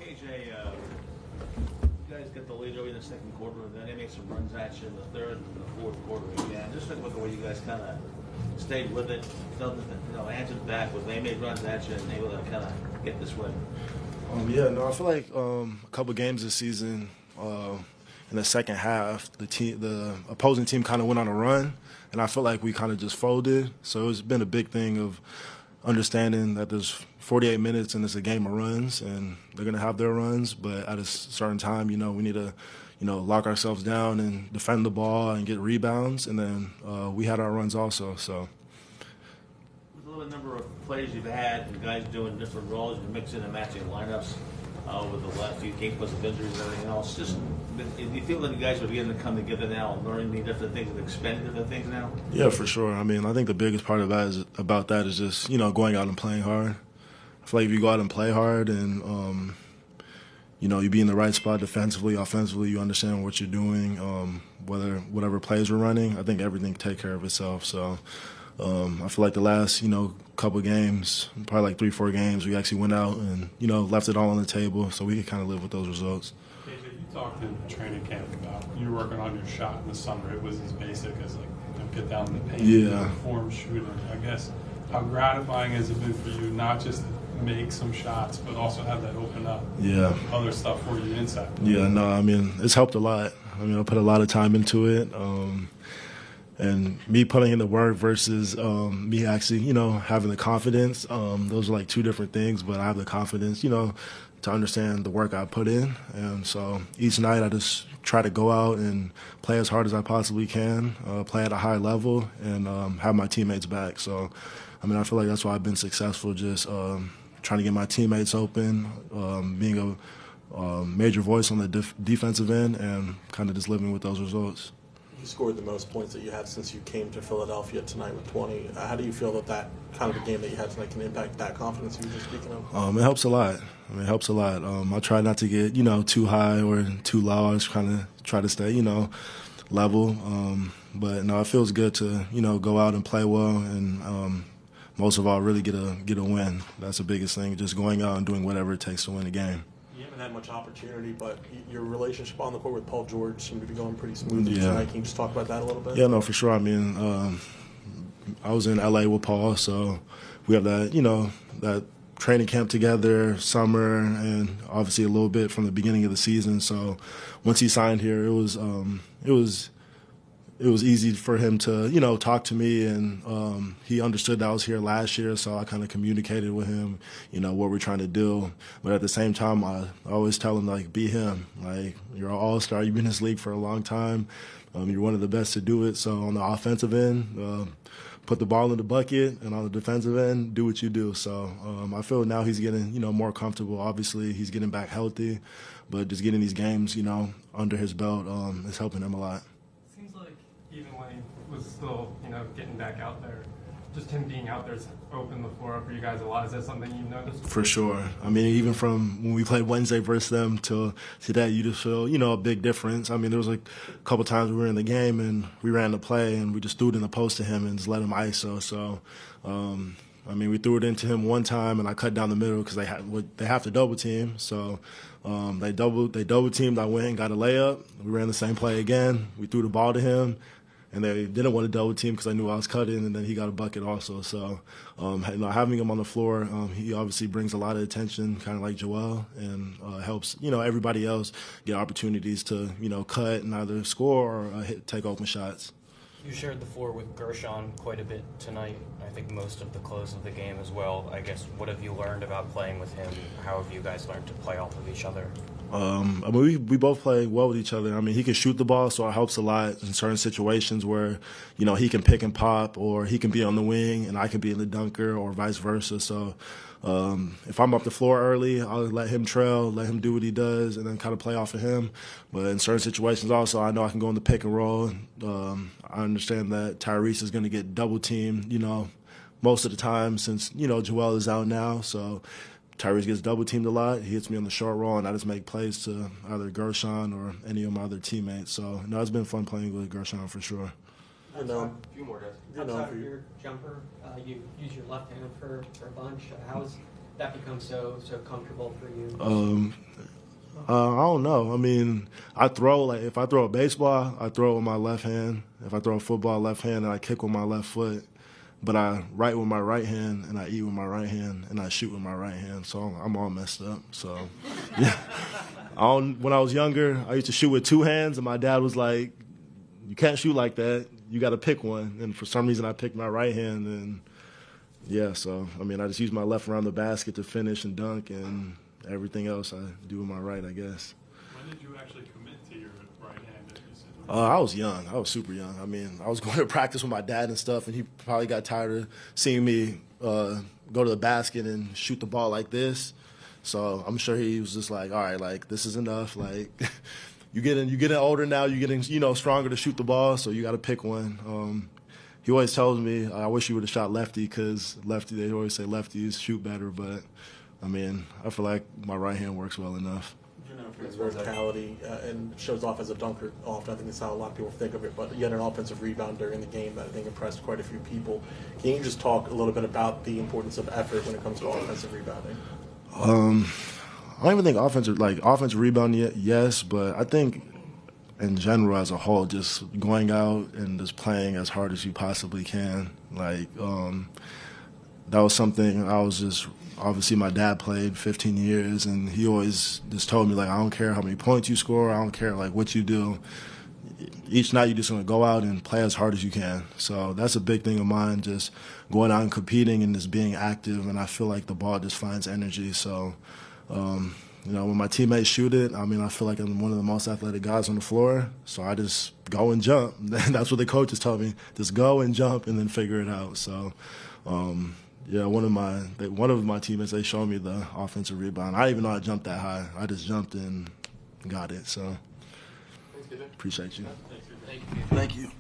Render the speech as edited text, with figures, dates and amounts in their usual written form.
KJ, you guys get the lead early in the second quarter, and then they make some runs at you in the third and the fourth quarter again. Just think about the way you guys kind of stayed with it, answered back, but they made runs at you and able to kind of get this win. I feel like a couple games this season, in the second half, the opposing team kind of went on a run, and I feel like we kind of just folded. So it's been a big thing of understanding that there's 48 minutes and it's a game of runs, and they're going to have their runs, but at a certain time, we need to, lock ourselves down and defend the ball and get rebounds, and then we had our runs also. So. With the limited number of players you've had and guys doing different roles, you're mixing and matching lineups over the last few games plus of injuries and everything else. Just, do you feel that you guys are beginning to come together now and learning the different things and expanding different things now? Yeah, for sure. I think the biggest part of that is just, going out and playing hard. I feel like if you go out and play hard and, you be in the right spot defensively, offensively, you understand what you're doing, whatever plays we're running, I think everything take care of itself. So I feel like the last, couple games, probably like 3-4 games, we actually went out and, left it all on the table so we could kind of live with those results. KJ, you talked in training camp about you were working on your shot in the summer. It was as basic as get down in the paint, form shooting. I guess, how gratifying has it been for you not just to make some shots, but also have that open up other stuff for you inside? It's helped a lot. I put a lot of time into it. And me putting in the work versus me actually, having the confidence, those are like two different things, but I have the confidence, to understand the work I put in. And so each night I just try to go out and play as hard as I possibly can, play at a high level, and have my teammates back. So, I feel like that's why I've been successful, just trying to get my teammates open, being a major voice on the defensive end, and kind of just living with those results. You scored the most points that you had since you came to Philadelphia tonight with 20. How do you feel that kind of a game that you had tonight can impact that confidence you were just speaking of? It helps a lot. It helps a lot. I try not to get, too high or too low. I just kind of try to stay, level. But no, it feels good to, go out and play well and most of all, really get a win. That's the biggest thing, just going out and doing whatever it takes to win a game. You haven't had much opportunity, but your relationship on the court with Paul George seemed to be going pretty smoothly tonight. Can you just talk about that a little bit? Yeah, no, for sure. I was in L.A. with Paul, so we have that, that training camp together, summer, and obviously a little bit from the beginning of the season. So once he signed here, it was easy for him to, talk to me, and he understood that I was here last year, so I kind of communicated with him, what we're trying to do. But at the same time, I always tell him, be him. You're an all-star. You've been in this league for a long time. You're one of the best to do it. So on the offensive end, put the ball in the bucket, and on the defensive end, do what you do. So I feel now he's getting, more comfortable. Obviously, he's getting back healthy, but just getting these games, under his belt is helping him a lot. Even when he was still, getting back out there, just him being out there's opened the floor up for you guys a lot. Is that something you've noticed? For sure. Even from when we played Wednesday versus them to today, you just feel, a big difference. There was a couple times we were in the game and we ran the play and we just threw it in the post to him and just let him ISO. So, we threw it into him one time and I cut down the middle because they have to double team. So they double teamed. I went and got a layup. We ran the same play again. We threw the ball to him. And they didn't want to double team because I knew I was cutting, and then he got a bucket also. So having him on the floor, he obviously brings a lot of attention, kind of like Joel, and helps, everybody else get opportunities to, cut and either score or take open shots. You shared the floor with Gershon quite a bit tonight. I think most of the close of the game as well. I guess, what have you learned about playing with him? How have you guys learned to play off of each other? We both play well with each other. He can shoot the ball, so it helps a lot in certain situations where, he can pick and pop, or he can be on the wing and I can be in the dunker, or vice versa. So if I'm up the floor early, I'll let him trail, let him do what he does, and then kind of play off of him. But in certain situations also, I know I can go in the pick and roll. I understand that Tyrese is going to get double teamed, most of the time since, Joel is out now. So Tyrese gets double teamed a lot. He hits me on the short roll, and I just make plays to either Gershon or any of my other teammates. So, it's been fun playing with Gershon for sure. A few more guys. Outside of your jumper, you use your left hand for a bunch. How has that become so comfortable for you? I don't know. I mean, I throw, like, if I throw a baseball, I throw it with my left hand. If I throw a football, left hand, and I kick with my left foot. But I write with my right hand, and I eat with my right hand, and I shoot with my right hand. So I'm all messed up. So, yeah. When I was younger, I used to shoot with two hands, and my dad was like, you can't shoot like that. You got to pick one. And for some reason, I picked my right hand, and yeah, so, I mean, I just use my left around the basket to finish and dunk, and everything else I do with my right, I guess. When did you actually commit to your right hand? That you said? I was young. I was super young. I mean, I was going to practice with my dad and stuff, and he probably got tired of seeing me go to the basket and shoot the ball like this. So I'm sure he was just like, all right, like, this is enough. Like, you're getting older now. You're getting, stronger to shoot the ball, so you got to pick one. He always tells me, I wish you would have shot lefty, because they always say lefties shoot better. But, I mean, I feel like my right hand works well enough. For his verticality and shows off as a dunker often. I think that's how a lot of people think of it. But you had an offensive rebound during the game that I think impressed quite a few people. Can you just talk a little bit about the importance of effort when it comes to offensive rebounding? I don't even think offensive rebounding, yes, but I think in general as a whole, just going out and just playing as hard as you possibly can. Like, that was something I was just, obviously my dad played 15 years, and he always just told me, like, I don't care how many points you score, I don't care, like, what you do. Each night you're just going to go out and play as hard as you can. So that's a big thing of mine, just going out and competing and just being active, and I feel like the ball just finds energy. So, when my teammates shoot it, I mean, I feel like I'm one of the most athletic guys on the floor, so I just go and jump. That's what the coaches tell me, just go and jump and then figure it out. So, yeah, one of my teammates, they showed me the offensive rebound. I didn't even know I jumped that high. I just jumped and got it. So, appreciate you. Thank you. Thank you.